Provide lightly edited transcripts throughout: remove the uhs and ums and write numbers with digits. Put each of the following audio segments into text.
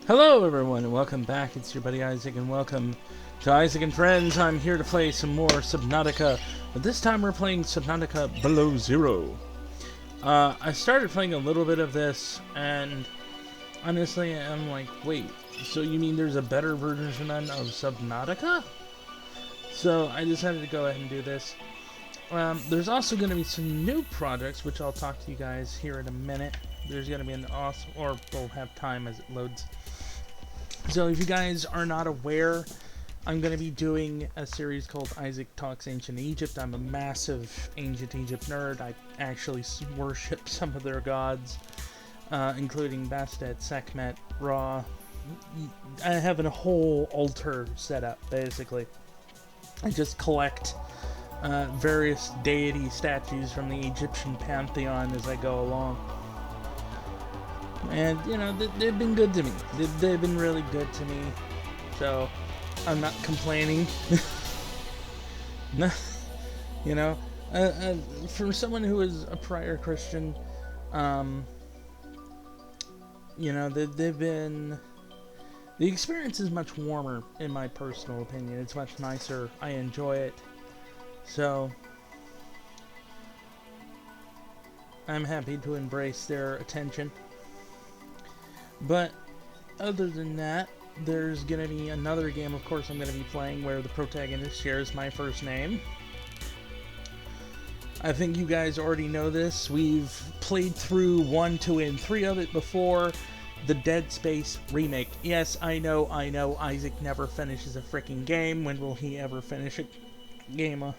Hello everyone and welcome back. It's your buddy Isaac and welcome to Isaac and Friends. I'm here to play some more Subnautica, but this time we're playing Subnautica Below Zero. I started playing a little bit of this and honestly I'm like, wait, so you mean there's a better version of Subnautica? So I decided to go ahead and do this. There's also going to be some new projects which I'll talk to you guys here in a minute. There's going to be an awesome, or we'll have time as it loads. So if you guys are not aware, I'm going to be doing a series called Isaac Talks Ancient Egypt. I'm a massive Ancient Egypt nerd. I actually worship some of their gods, including Bastet, Sekhmet, Ra. I have a whole altar set up, basically. I just collect various deity statues from the Egyptian pantheon as I go along. And, you know, they've been good to me. They've been really good to me. So, I'm not complaining. You know, for someone who is a prior Christian, you know, they've been... The experience is much warmer, in my personal opinion. It's much nicer. I enjoy it. So, I'm happy to embrace their attention. But other than that, there's going to be another game, of course, I'm going to be playing where the protagonist shares my first name. I think you guys already know this. We've played through 1, 2, and 3 of it before. The Dead Space remake. Yes, I know, Isaac never finishes a freaking game. When will he ever finish a game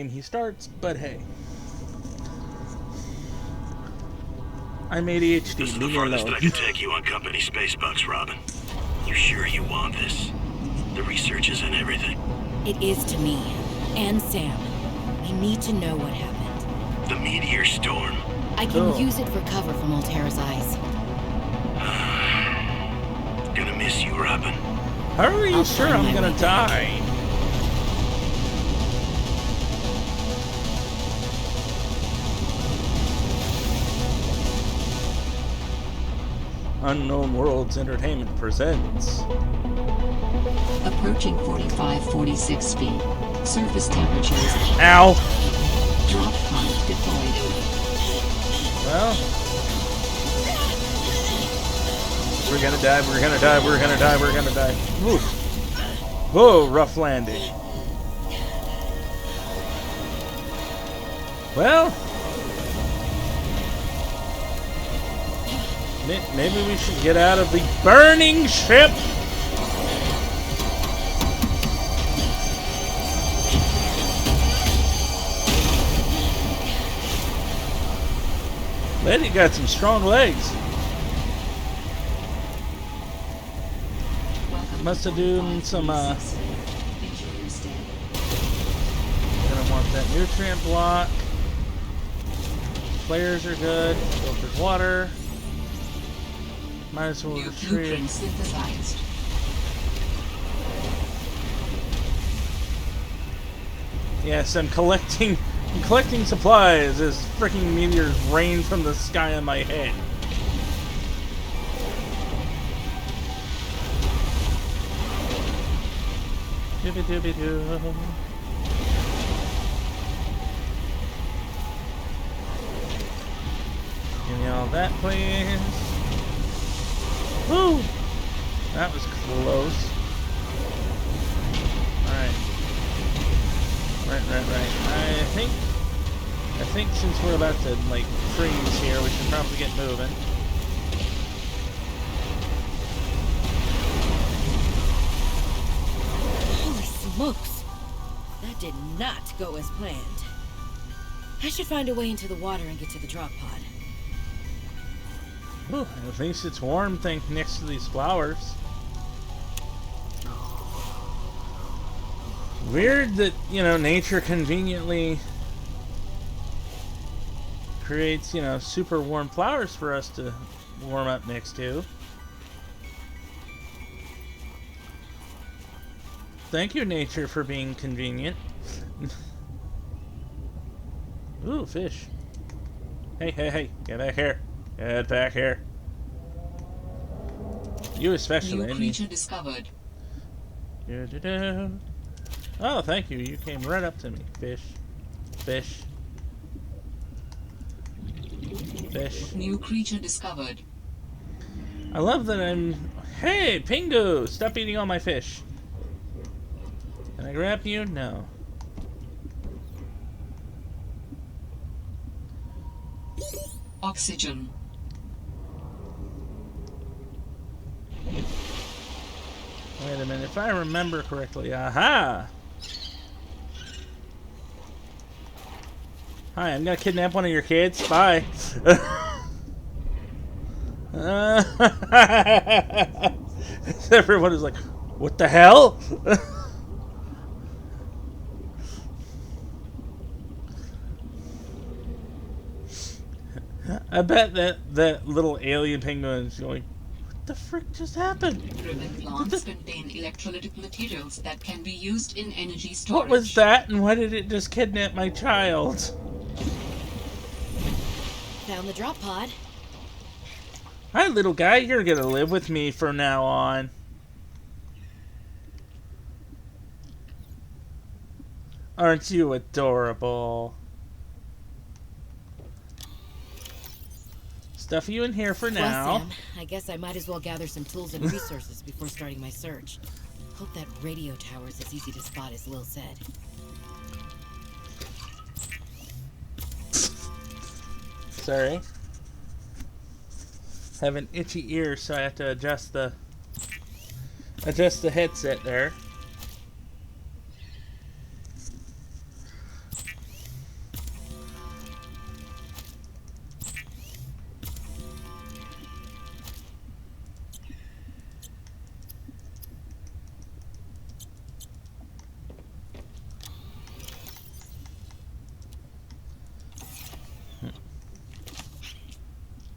he starts? But hey. I'm ADHD. This is the farthest I can take you on company space bucks, Robin. You sure you want this? The research is in everything. It is to me. And Sam. We need to know what happened. The meteor storm. I can use it for cover from Altera's eyes. Gonna miss you, Robin. How are you sure I'm gonna die? Unknown Worlds Entertainment presents. Approaching 45-46 feet. Surface temperatures. Ow! Drop pod deployed. Well, we're gonna die. We're gonna die. We're gonna die. We're gonna die. Woo. Whoa! Rough landing. Well. Maybe we should get out of the burning ship. Lady got some strong legs. Must have done some, gonna want that nutrient block. Flares are good. Filtered water. Might as well retrieve. Yes, I'm collecting supplies as freaking meteors rain from the sky on my head. Dooby-dooby-doo. Give me all that, please. Woo! That was close. Alright. Right. I think since we're about to, like, freeze here, we should probably get moving. Holy smokes! That did not go as planned. I should find a way into the water and get to the drop pod. Ooh, at least it's warm next to these flowers. Weird that, you know, nature conveniently creates, you know, super warm flowers for us to warm up next to. Thank you, nature, for being convenient. Ooh, fish. Hey, get back here. Get back here. You especially. New creature discovered. Oh, thank you. You came right up to me. Fish. Fish. Fish. New creature discovered. I love that I'm... Hey, Pingu! Stop eating all my fish. Can I grab you? No. Oxygen. Wait a minute. If I remember correctly... Aha! Hi, I'm gonna kidnap one of your kids. Bye. Everyone is like, what the hell? I bet that little alien penguin is going, what the frick just happened? Ribbon plants contain electrolytic materials that can be used in energy storage. What was that, and why did it just kidnap my child? Found the drop pod. Hi, little guy. You're gonna live with me from now on. Aren't you adorable? Stuff you in here for now. Well, Sam, I guess I might as well gather some tools and resources before starting my search. Hope that radio tower's as easy to spot as Lil said. Sorry. Have an itchy ear, so I have to adjust the headset there.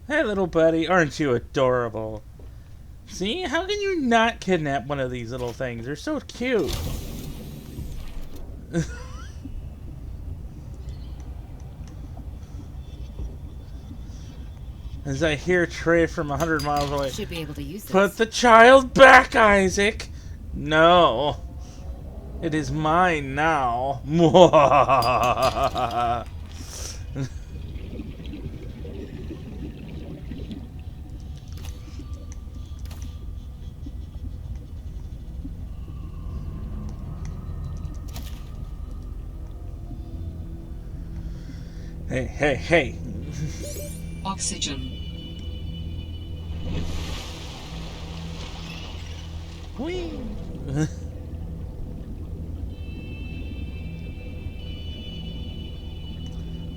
Hey, little buddy, aren't you adorable? See, how can you not kidnap one of these little things? They're so cute. As I hear Trey from 100 miles away. Should be able to use this. Put the child back, Isaac. No. It is mine now. Hey, hey, hey. Oxygen. Whee.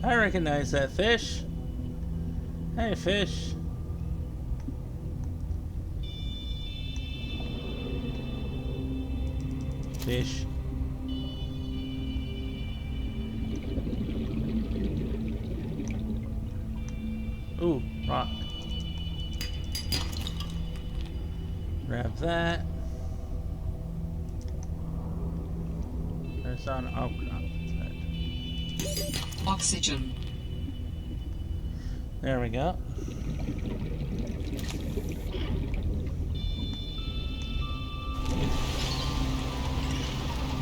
I recognize that fish. Hey, fish. Fish. Ooh, rock. Grab that. There's an outcrop. Oxygen. There we go.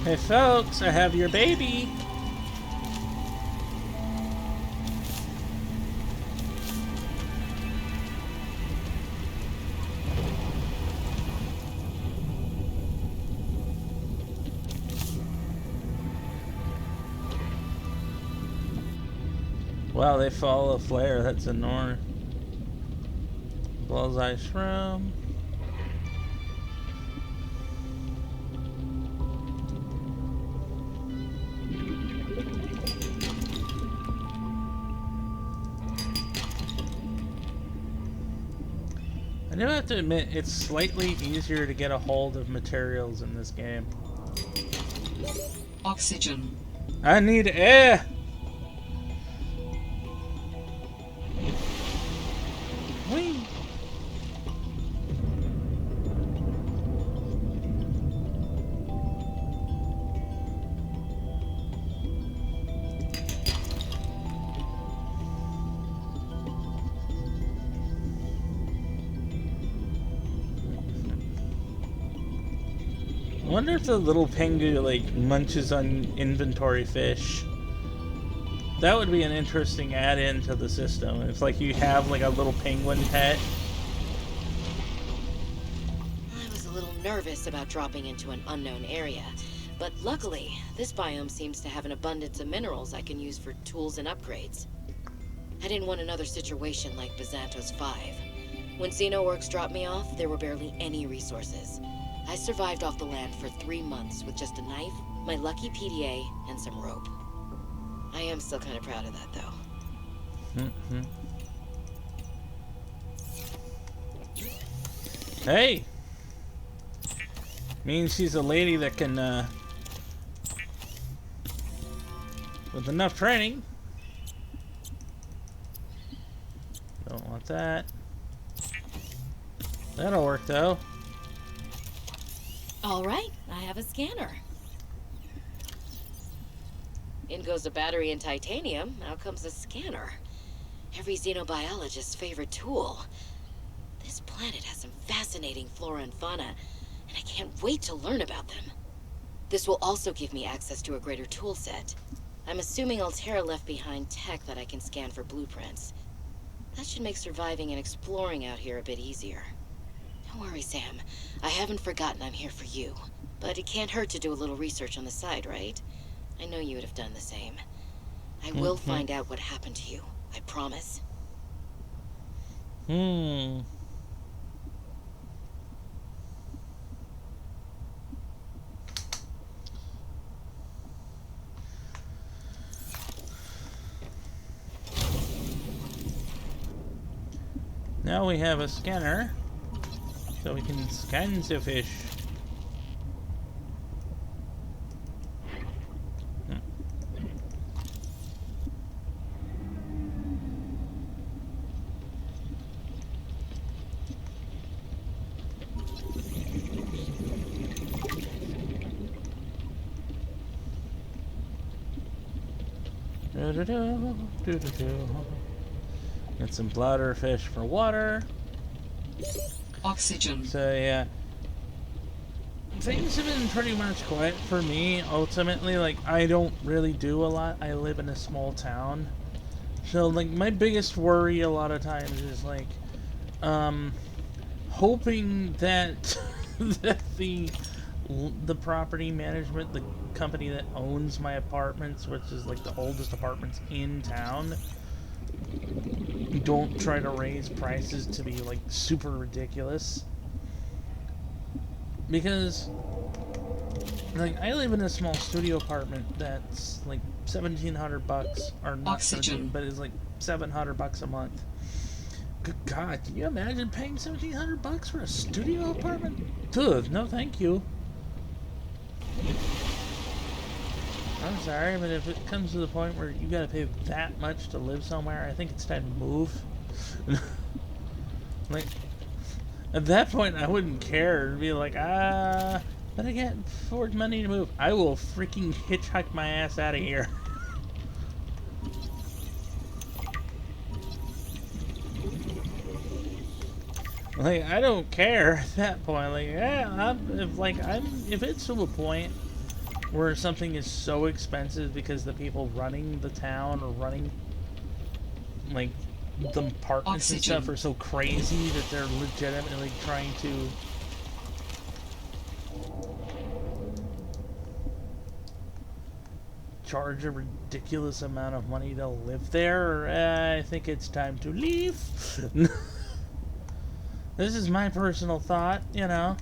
Hey folks, I have your baby. Wow, they follow a flare. That's a north. Bullseye shroom. I do have to admit, it's slightly easier to get a hold of materials in this game. Oxygen. I need air! Whee! I wonder if the little pengu, like, munches on inventory fish. That would be an interesting add-in to the system. If, like, you have, like, a little penguin pet. I was a little nervous about dropping into an unknown area, but luckily, this biome seems to have an abundance of minerals I can use for tools and upgrades. I didn't want another situation like Bizantos 5. When Xenoworks dropped me off, there were barely any resources. I survived off the land for 3 months with just a knife, my lucky PDA, and some rope. I am still kind of proud of that, though. Hey! Means she's a lady that can, with enough training. Don't want that. That'll work, though. All right, I have a scanner. In goes a battery and titanium, out comes a scanner. Every xenobiologist's favorite tool. This planet has some fascinating flora and fauna, and I can't wait to learn about them. This will also give me access to a greater tool set. I'm assuming Altera left behind tech that I can scan for blueprints. That should make surviving and exploring out here a bit easier. Don't worry, Sam. I haven't forgotten I'm here for you. But it can't hurt to do a little research on the side, right? I know you would have done the same. I will find out what happened to you. I promise. Now we have a scanner, so we can scan the fish. Get some bladder fish for water. Oxygen. So yeah, things have been pretty much quiet for me. Ultimately, like, I don't really do a lot. I live in a small town, so like my biggest worry a lot of times is like, hoping that that the property management, the company that owns my apartments, which is like the oldest apartments in town, don't try to raise prices to be like super ridiculous. Because like I live in a small studio apartment that's like $1,700, or not Oxygen. 17, but it's like $700 a month. Good God, can you imagine paying $1,700 for a studio apartment? Ugh, no thank you. I'm sorry, but if it comes to the point where you gotta pay that much to live somewhere, I think it's time to move. Like, at that point, I wouldn't care. It'd be like, but I can't afford money to move. I will freaking hitchhike my ass out of here. Like, I don't care at that point. Like, yeah, if it's to a point where something is so expensive because the people running the town or running, like, the apartments and stuff are so crazy that they're legitimately trying to charge a ridiculous amount of money to live there, I think it's time to leave. This is my personal thought, you know.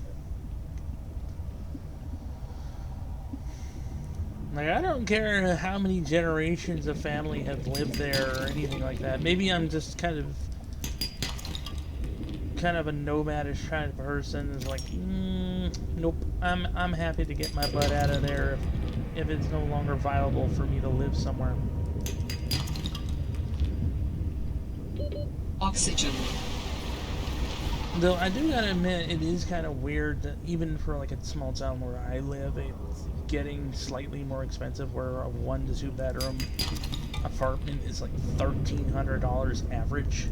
Like, I don't care how many generations of family have lived there or anything like that. Maybe I'm just kind of a nomadish kind of person. Is like, nope. I'm happy to get my butt out of there if it's no longer viable for me to live somewhere. Oxygen. Though I do gotta admit, it is kind of weird that even for like a small town where I live, it's getting slightly more expensive, where a 1 to 2 bedroom apartment is like $1,300 average.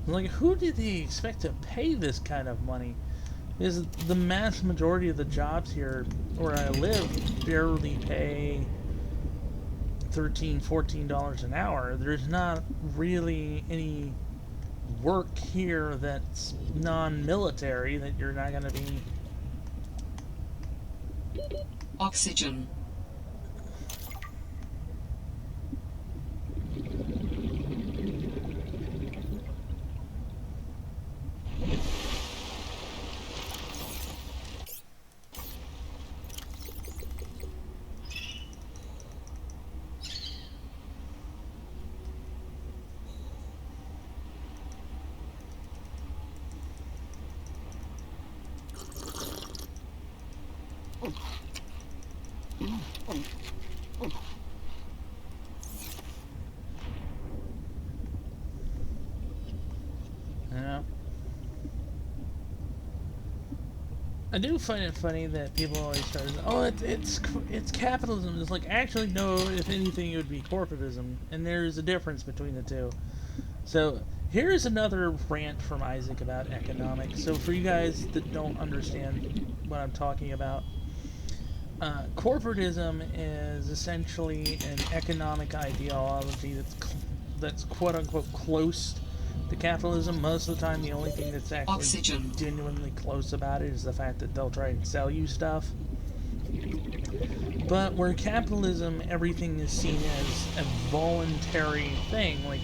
Like, who did they expect to pay this kind of money? Is the mass majority of the jobs here where I live barely pay $13, $14 an hour. There's not really any work here that's non-military that you're not going to be. Oxygen. Yeah. I do find it funny that people always start, oh, it's capitalism. It's like, actually, no, if anything, it would be corporatism. And there's a difference between the two. So, here's another rant from Isaac about economics. So, for you guys that don't understand what I'm talking about, corporatism is essentially an economic ideology that's quote-unquote close to capitalism. Most of the time, the only thing that's actually Oxygen. genuinely close about it is the fact that they'll try and sell you stuff. But where capitalism, everything is seen as a voluntary thing. Like,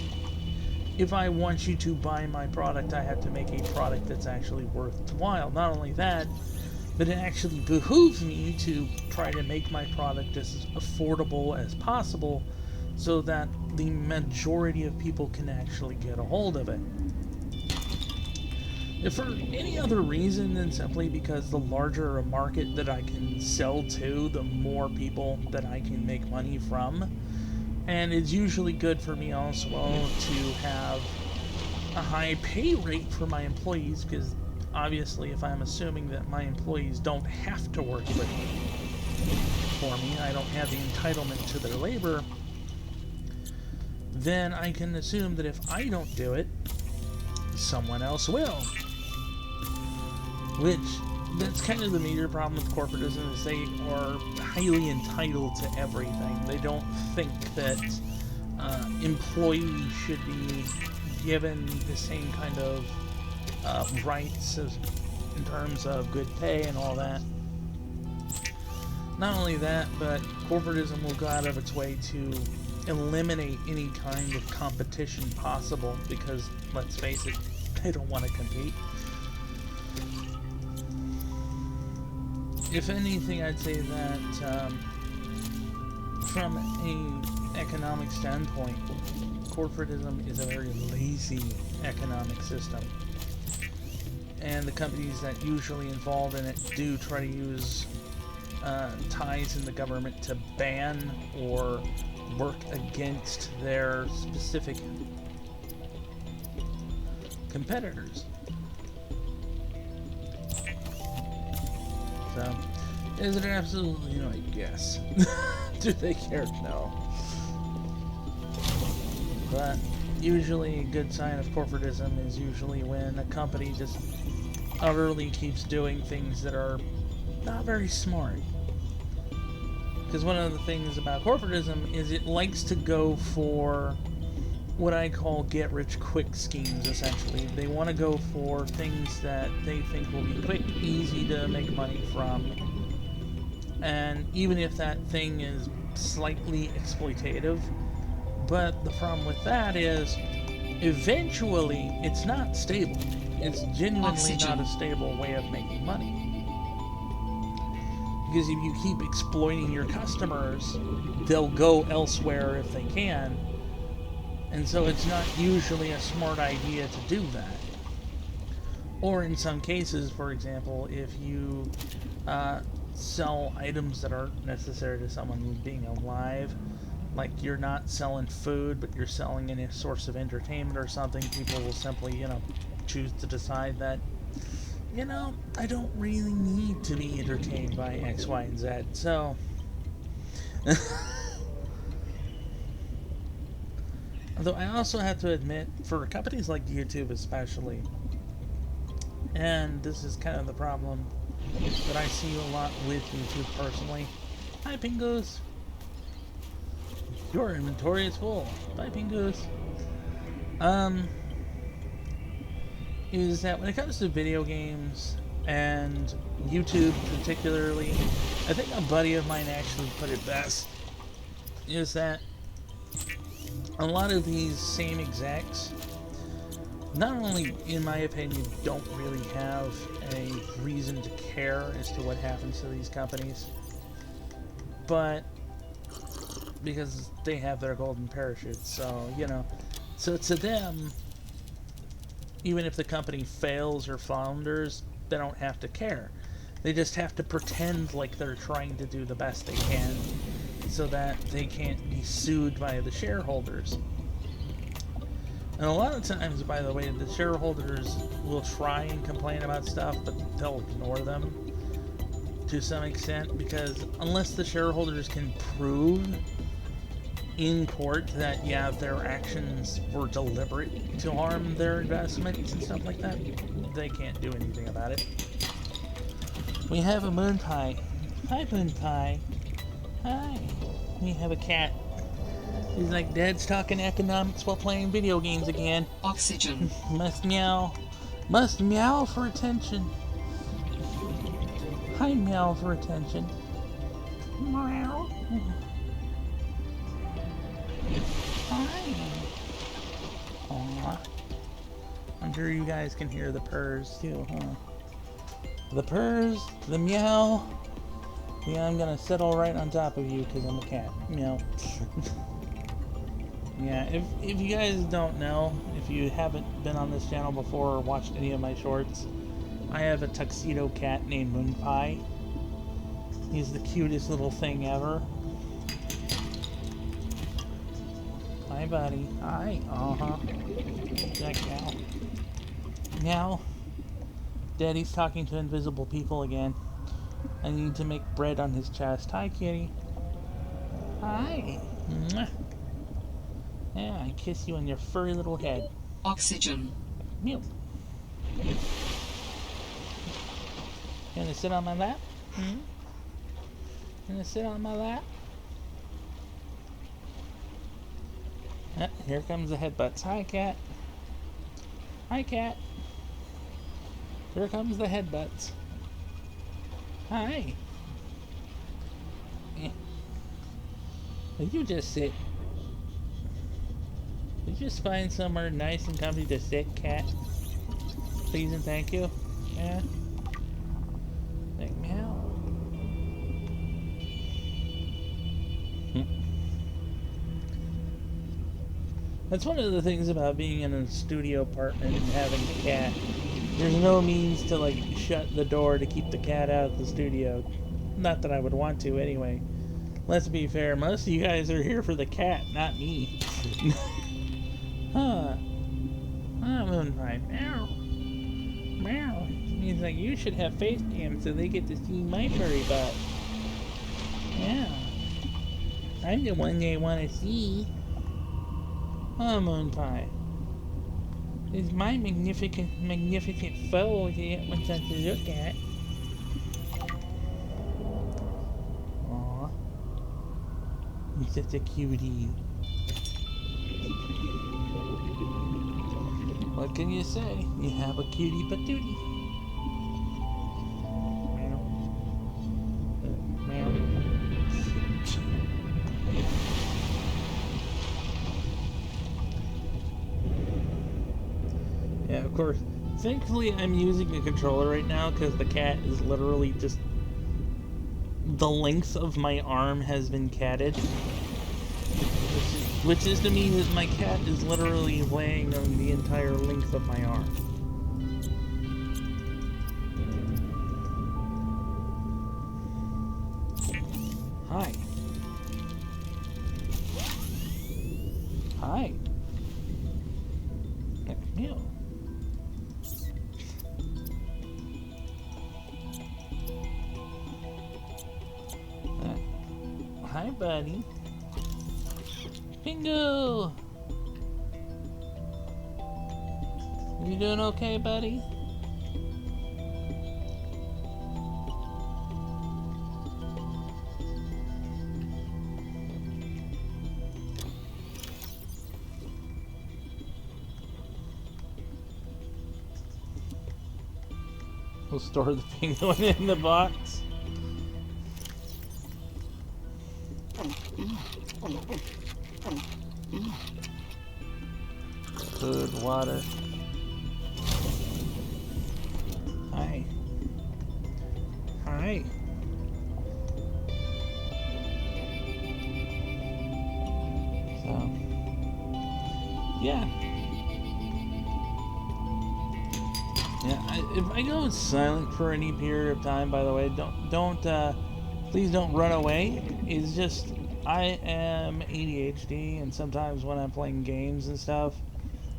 if I want you to buy my product, I have to make a product that's actually worthwhile. Not only that, but it actually behooves me to try to make my product as affordable as possible so that the majority of people can actually get a hold of it. If for any other reason than simply because the larger a market that I can sell to, the more people that I can make money from. And it's usually good for me also to have a high pay rate for my employees, because obviously if I'm assuming that my employees don't have to work for me, I don't have the entitlement to their labor, then I can assume that if I don't do it, someone else will. Which, that's kind of the major problem with corporatism, is they are highly entitled to everything. They don't think that employees should be given the same kind of rights as, in terms of good pay and all that. Not only that, but corporatism will go out of its way to eliminate any kind of competition possible, because, let's face it, they don't want to compete. If anything, I'd say that from an economic standpoint, corporatism is a very lazy economic system. And the companies that usually involved in it do try to use ties in the government to ban or work against their specific competitors. So, is it absolutely no? Yes. Do they care? No. But usually a good sign of corporatism is usually when a company just utterly keeps doing things that are not very smart. Because one of the things about corporatism is it likes to go for what I call get-rich-quick schemes, essentially. They want to go for things that they think will be quick, easy to make money from. And even if that thing is slightly exploitative, but the problem with that is, eventually, it's not stable. It's genuinely not a stable way of making money. Because if you keep exploiting your customers, they'll go elsewhere if they can. And so it's not usually a smart idea to do that. Or in some cases, for example, if you sell items that aren't necessary to someone being alive, like you're not selling food, but you're selling any source of entertainment or something, people will simply, choose to decide that, I don't really need to be entertained by X, Y, and Z, so... Although I also have to admit, for companies like YouTube especially, And this is kind of the problem that I see a lot with YouTube personally. Hi, Pingoos. Your inventory is full. Bye, Pingoos. Is that when it comes to video games and YouTube particularly, I think a buddy of mine actually put it best, is that a lot of these same execs, not only, in my opinion, don't really have a reason to care as to what happens to these companies, but because they have their golden parachutes, so, you know, so to them, even if the company fails or flounders, they don't have to care. They just have to pretend like they're trying to do the best they can so that they can't be sued by the shareholders. And a lot of times, by the way, the shareholders will try and complain about stuff, but they'll ignore them to some extent, because unless the shareholders can prove in court that, yeah, their actions were deliberate to harm their investments and stuff like that, they can't do anything about it. We have a moon pie. Hi, moon pie. Hi. We have a cat. He's like, Dad's talking economics while playing video games again. Oxygen. Must meow. Must meow for attention. Hi, meow for attention. Meow. Hi. Aww. I'm sure you guys can hear the purrs too, huh? The purrs, the meow. Yeah, I'm gonna settle right on top of you because I'm a cat. Meow. Yeah, if you guys don't know, if you haven't been on this channel before or watched any of my shorts, I have a tuxedo cat named Moon Pie. He's the cutest little thing ever. Hi, buddy. Hi. Uh-huh. Jack meow. Meow. Daddy's talking to invisible people again. I need to make bread on his chest. Hi, kitty. Hi. Mwah. Yeah, I kiss you on your furry little head. Oxygen. Mew. You gonna sit on my lap? Hmm? You gonna sit on my lap? Here comes the headbutts. Hi, cat. Hi, cat. Here comes the headbutts. Hi. Would you just sit? Would you just find somewhere nice and comfy to sit, cat? Please and thank you. Yeah. Like meow. That's one of the things about being in a studio apartment and having a cat. There's no means to, like, shut the door to keep the cat out of the studio. Not that I would want to, anyway. Let's be fair, most of you guys are here for the cat, not me. Huh. Ah, Moonpipe. Meow. Meow. Means like you should have face cam so they get to see my furry butt. Yeah. I'm the one they want to see. Oh, Moonpie. It's my magnificent foe that wants us to look at. Aww. He's such a cutie. What can you say? You have a cutie patootie. Meow. Meow. Yeah, of course. Thankfully, I'm using a controller right now because the cat is literally just... the length of my arm has been catted. Which is to mean that my cat is literally laying on the entire length of my arm. Hi. Hi. Meow. Hi, buddy. Bingo! You doing okay, buddy? We'll store the penguin in the box. Food, water. Hi. Hi. So, yeah. Yeah, if I go silent for any period of time, by the way, please don't run away. It's just, I am ADHD, and sometimes when I'm playing games and stuff,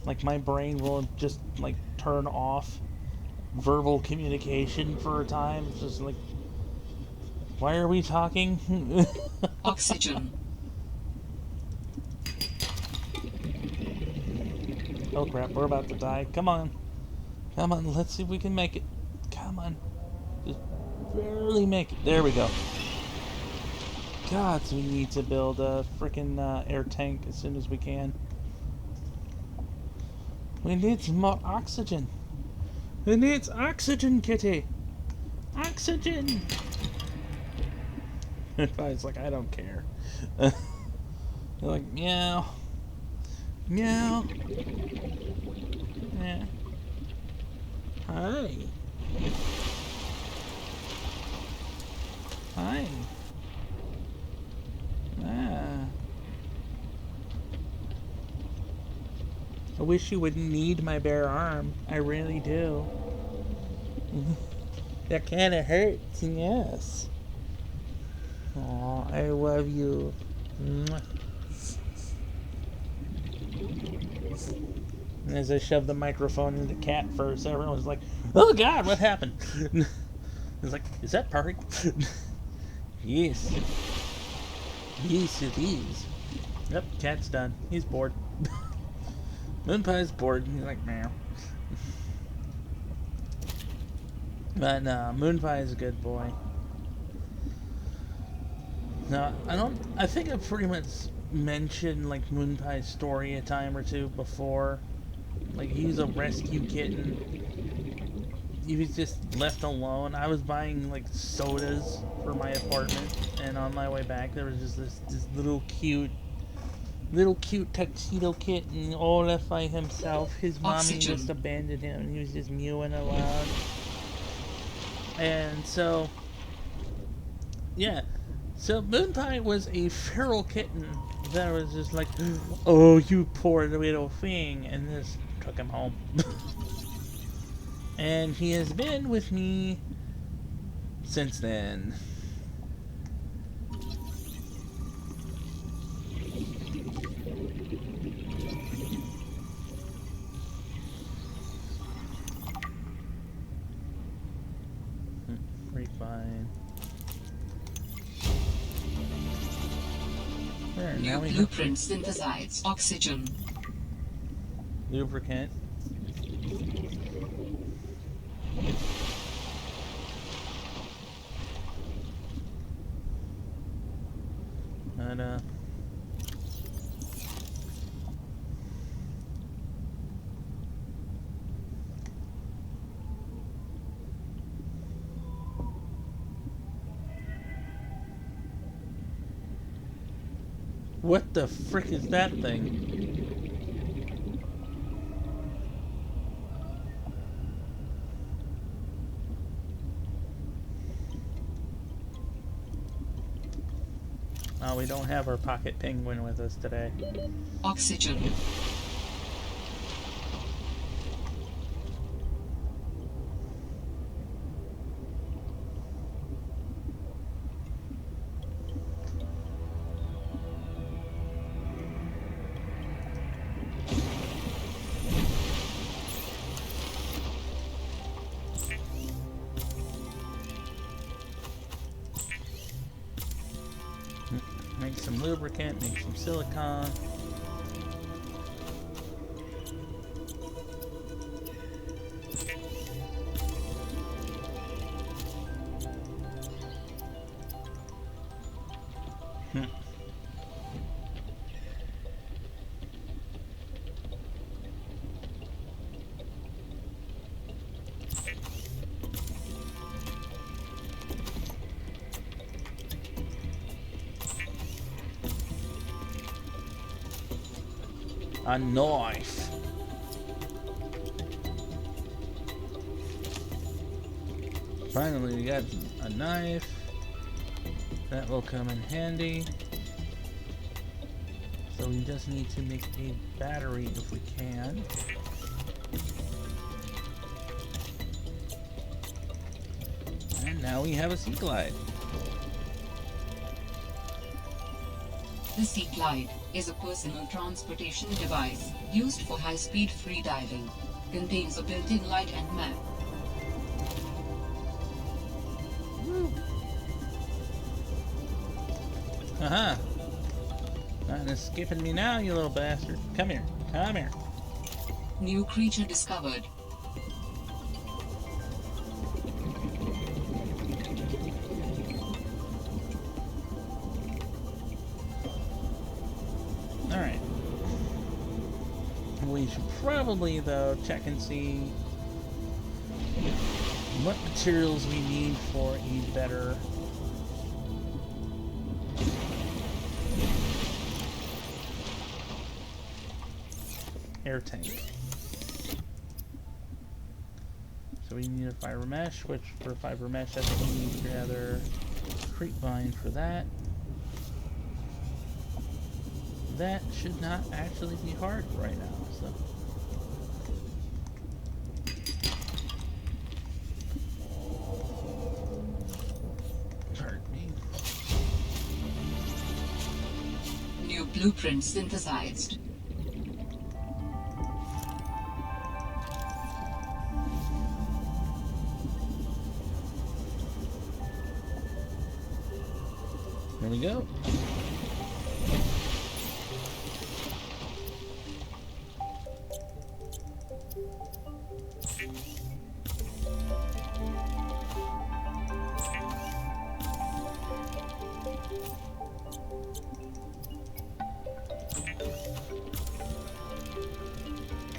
like, my brain will just, like, turn off verbal communication for a time. It's just like, why are we talking? Oxygen. Oh crap, we're about to die. Come on. Come on, let's see if we can make it. Come on. Just barely make it. There we go. God, so we need to build a freaking air tank as soon as we can. We need some more oxygen. It needs oxygen, kitty. Oxygen. It's like, I don't care. They're like, meow. Meow. Yeah. Hi. Hi. Ah. I wish you wouldn't need my bare arm. I really do. That kind of hurts, yes. Aw, I love you. Mwah. And as I shoved the microphone into cat first, everyone was like, oh god, what happened? I was like, is that perfect? Yes. Yes, it is. Yep, cat's done. He's bored. Moonpie's bored. He's like, meow. But no, Moonpie is a good boy. No, I think I've pretty much mentioned, like, Moonpie's story a time or two before. Like, he's a rescue kitten. He was just left alone. I was buying, like, sodas for my apartment, and on my way back there was just this little cute tuxedo kitten all left by himself. His mommy Oxygen. just abandoned him, and he was just mewing aloud. And so, yeah. So Moonpie was a feral kitten that was just like, oh, you poor little thing, and just took him home. And he has been with me since then. Refine. There, New now we blueprint synthesized. Oxygen. lubricant. And what the frick is that thing? Oh, we don't have our pocket penguin with us today. Oxygen. Make some lubricant, make some silicone. A knife. Finally, we got a knife. That will come in handy. So we just need to make a battery if we can. And now we have a sea glide. The Sea Glide is a personal transportation device used for high-speed freediving. Contains a built-in light and map. Uh-huh. Not escaping me now, you little bastard. Come here. Come here. New creature discovered. Alright. We should probably, though, check and see what materials we need for a better air tank. So we need a fiber mesh, which for fiber mesh I think we need rather creep vine for that. That should not actually be hard right now, so. Pardon me. New blueprint synthesized. There we go.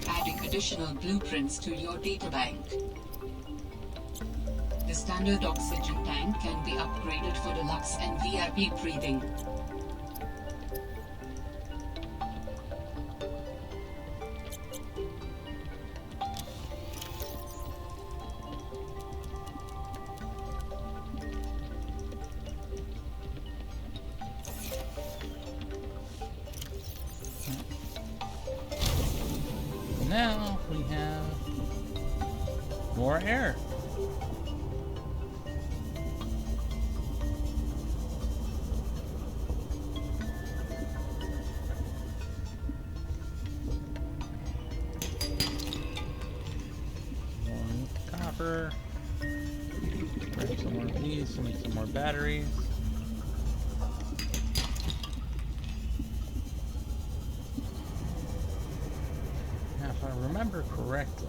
Adding additional blueprints to your databank. The standard oxygen tank can be upgraded for deluxe and VIP breathing. Now we have more air. More copper. Grab some more of these to make some more batteries. If I remember correctly,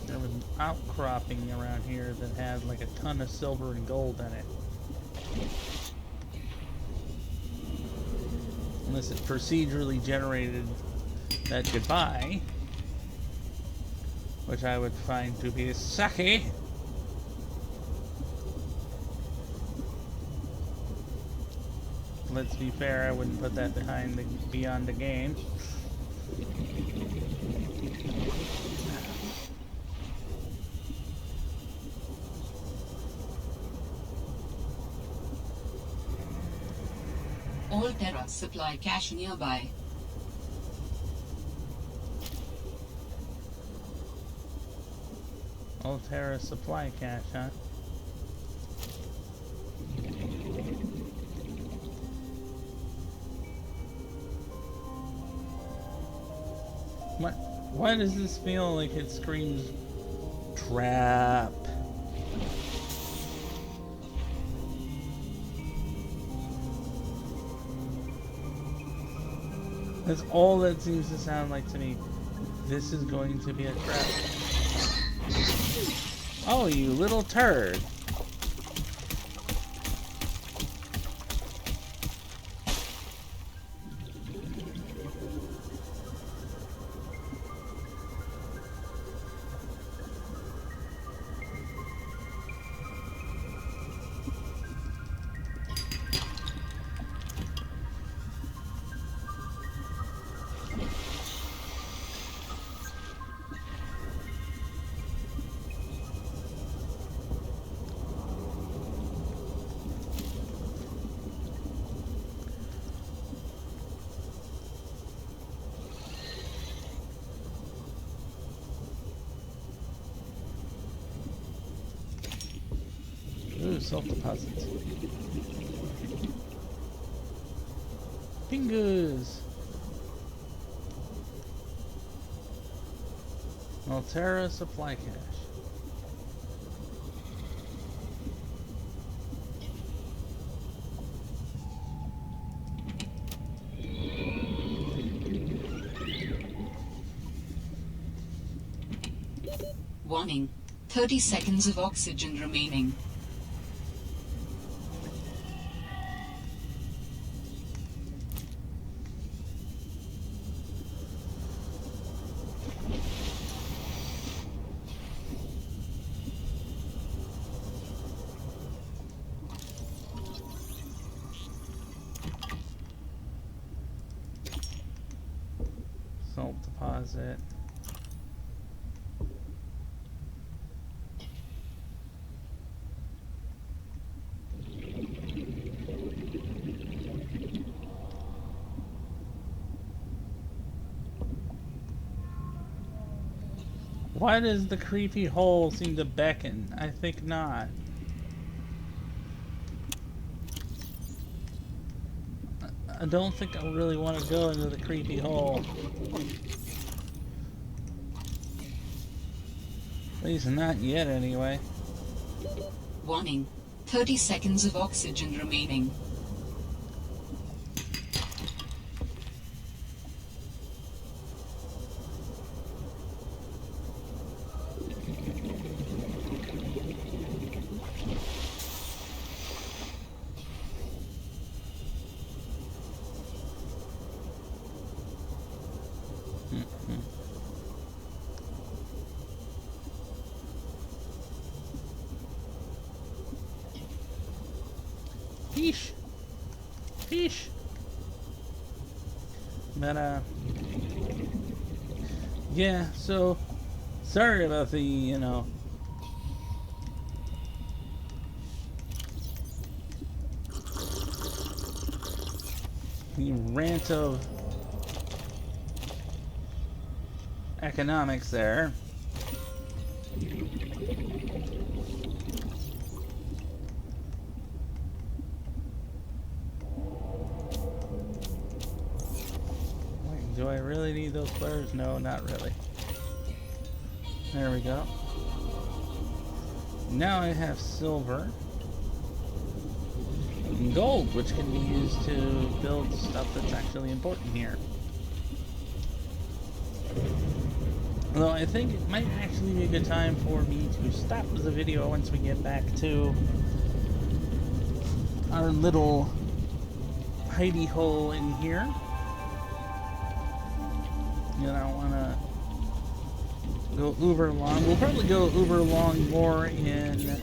there was an outcropping around here that had like a ton of silver and gold in it. Unless it procedurally generated that goodbye, which I would find to be sucky. Let's be fair, I wouldn't put that beyond the game. All Terra supply cache nearby. Altera supply cache, huh? Why does this feel like it screams trap? That's all that seems to sound like to me. This is going to be a trap. Oh, you little turd. self-deposits. Pingus! Altera supply cache. Warning. 30 seconds of oxygen remaining. Salt deposit. Why does the creepy hole seem to beckon? I think not. I don't think I really want to go into the creepy hole. At least not yet, anyway. Warning. 30 seconds of oxygen remaining. Fish! Fish! But, yeah, so, sorry about the, you know, the rant of economics there. Do I really need those flares? No, not really. There we go. Now I have silver and gold, which can be used to build stuff that's actually important here. Although I think it might actually be a good time for me to stop the video once we get back to our little hidey hole in here. You don't want to go uber long. We'll probably go uber long more in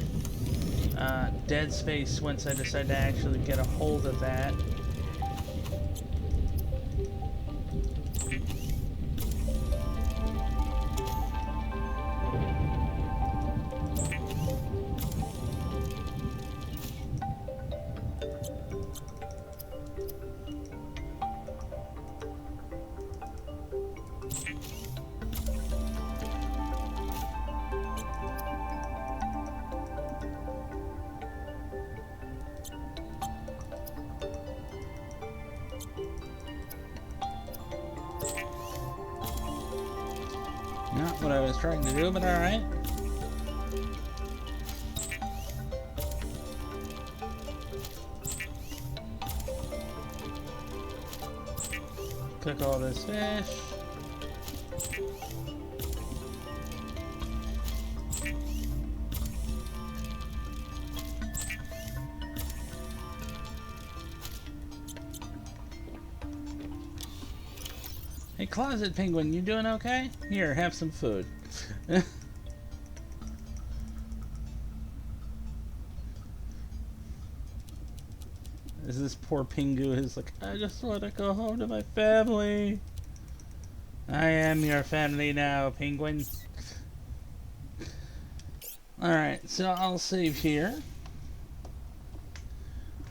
Dead Space once I decide to actually get a hold of that. Not what I was trying to do, but alright. Cook all this fish. Hey, Closet Penguin, you doing okay? Here, have some food. Is this poor Pingu is like, I just want to go home to my family. I am your family now, Penguin. Alright, so I'll save here.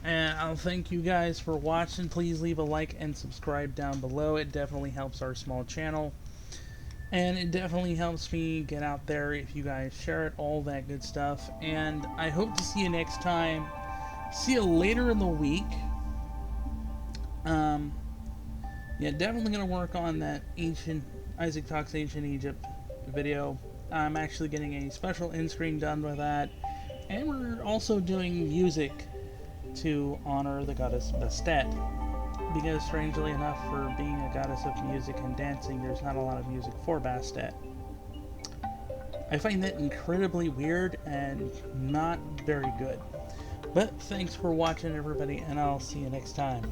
And I'll thank you guys for watching. Please leave a like and subscribe down below. It definitely helps our small channel. And it definitely helps me get out there if you guys share it, all that good stuff. And I hope to see you next time. See you later in the week. Yeah, definitely gonna work on that ancient Isaac Talks Ancient Egypt video. I'm actually getting a special end screen done with that, and we're also doing music to honor the goddess Bastet. Because strangely enough, for being a goddess of music and dancing, there's not a lot of music for Bastet. I find that incredibly weird and not very good. But thanks for watching, everybody, and I'll see you next time.